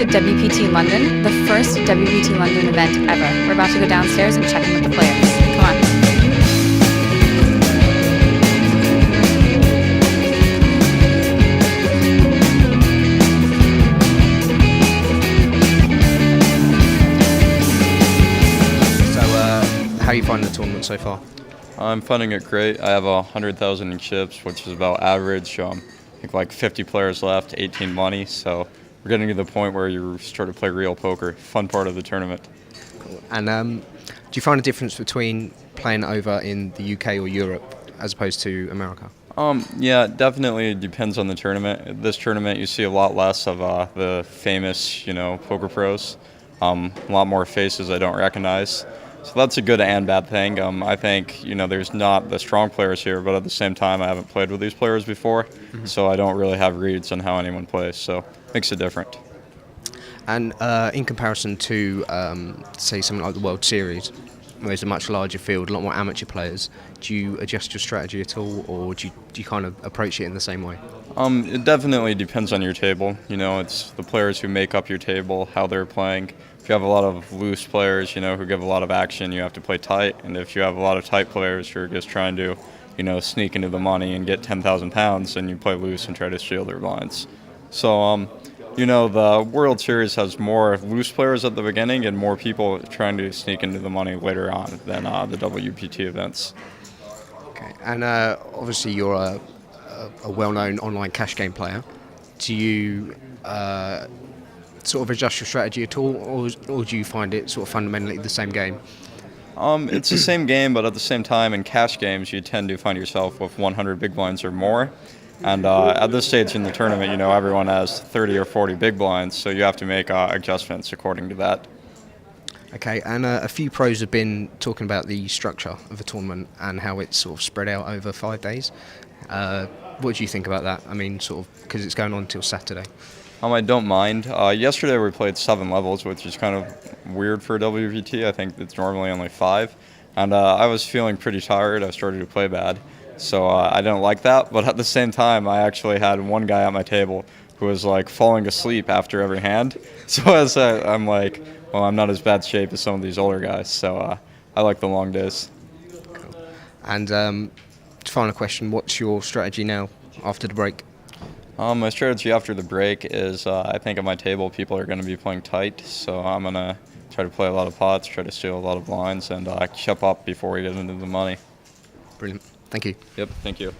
at WPT London, the first WPT London event ever. We're about to go downstairs and check in with the players. Come on. How are you finding the tournament so far? I'm finding it great. I have 100,000 in chips, which is about average. I think like 50 players left, 18 money. So we're getting to the point where you start to play real poker. Fun part of the tournament. Cool. And do you find a difference between playing over in the UK or Europe as opposed to America? Yeah, definitely it depends on the tournament. This tournament, you see a lot less of the famous, poker pros. A lot more faces I don't recognize. So that's a good and bad thing. I think, there's not the strong players here, but at the same time, I haven't played with these players before, so I don't really have reads on how anyone plays, so it makes it different. And in comparison to, say, something like the World Series, where there's a much larger field, a lot more amateur players, do you adjust your strategy at all, or do you kind of approach it in the same way? It definitely depends on your table. It's the players who make up your table, how they're playing. If you have a lot of loose players, who give a lot of action, you have to play tight. And if you have a lot of tight players who are just trying to, sneak into the money and get 10,000 pounds, then you play loose and try to steal their blinds. So, the World Series has more loose players at the beginning and more people trying to sneak into the money later on than the WPT events. Okay. And obviously you're a well-known online cash game player. Do you sort of adjust your strategy at all, or do you find it sort of fundamentally the same game? It's the same game, but at the same time, in cash games, you tend to find yourself with 100 big blinds or more. And at this stage in the tournament, everyone has 30 or 40 big blinds, so you have to make adjustments according to that. Okay, and a few pros have been talking about the structure of the tournament and how it's sort of spread out over 5 days. What do you think about that? I mean, sort of, because it's going on until Saturday. I don't mind. Yesterday we played 7 levels, which is kind of weird for WPT. I think it's normally only 5. And I was feeling pretty tired. I started to play bad. So I didn't like that. But at the same time, I actually had one guy at my table who was like falling asleep after every hand. So I'm like, well, I'm not as bad shape as some of these older guys. So I like the long days. Cool. And final question, what's your strategy now after the break? My strategy after the break is I think at my table people are going to be playing tight, so I'm going to try to play a lot of pots, try to steal a lot of blinds, and chip up before we get into the money. Brilliant. Thank you. Yep, thank you.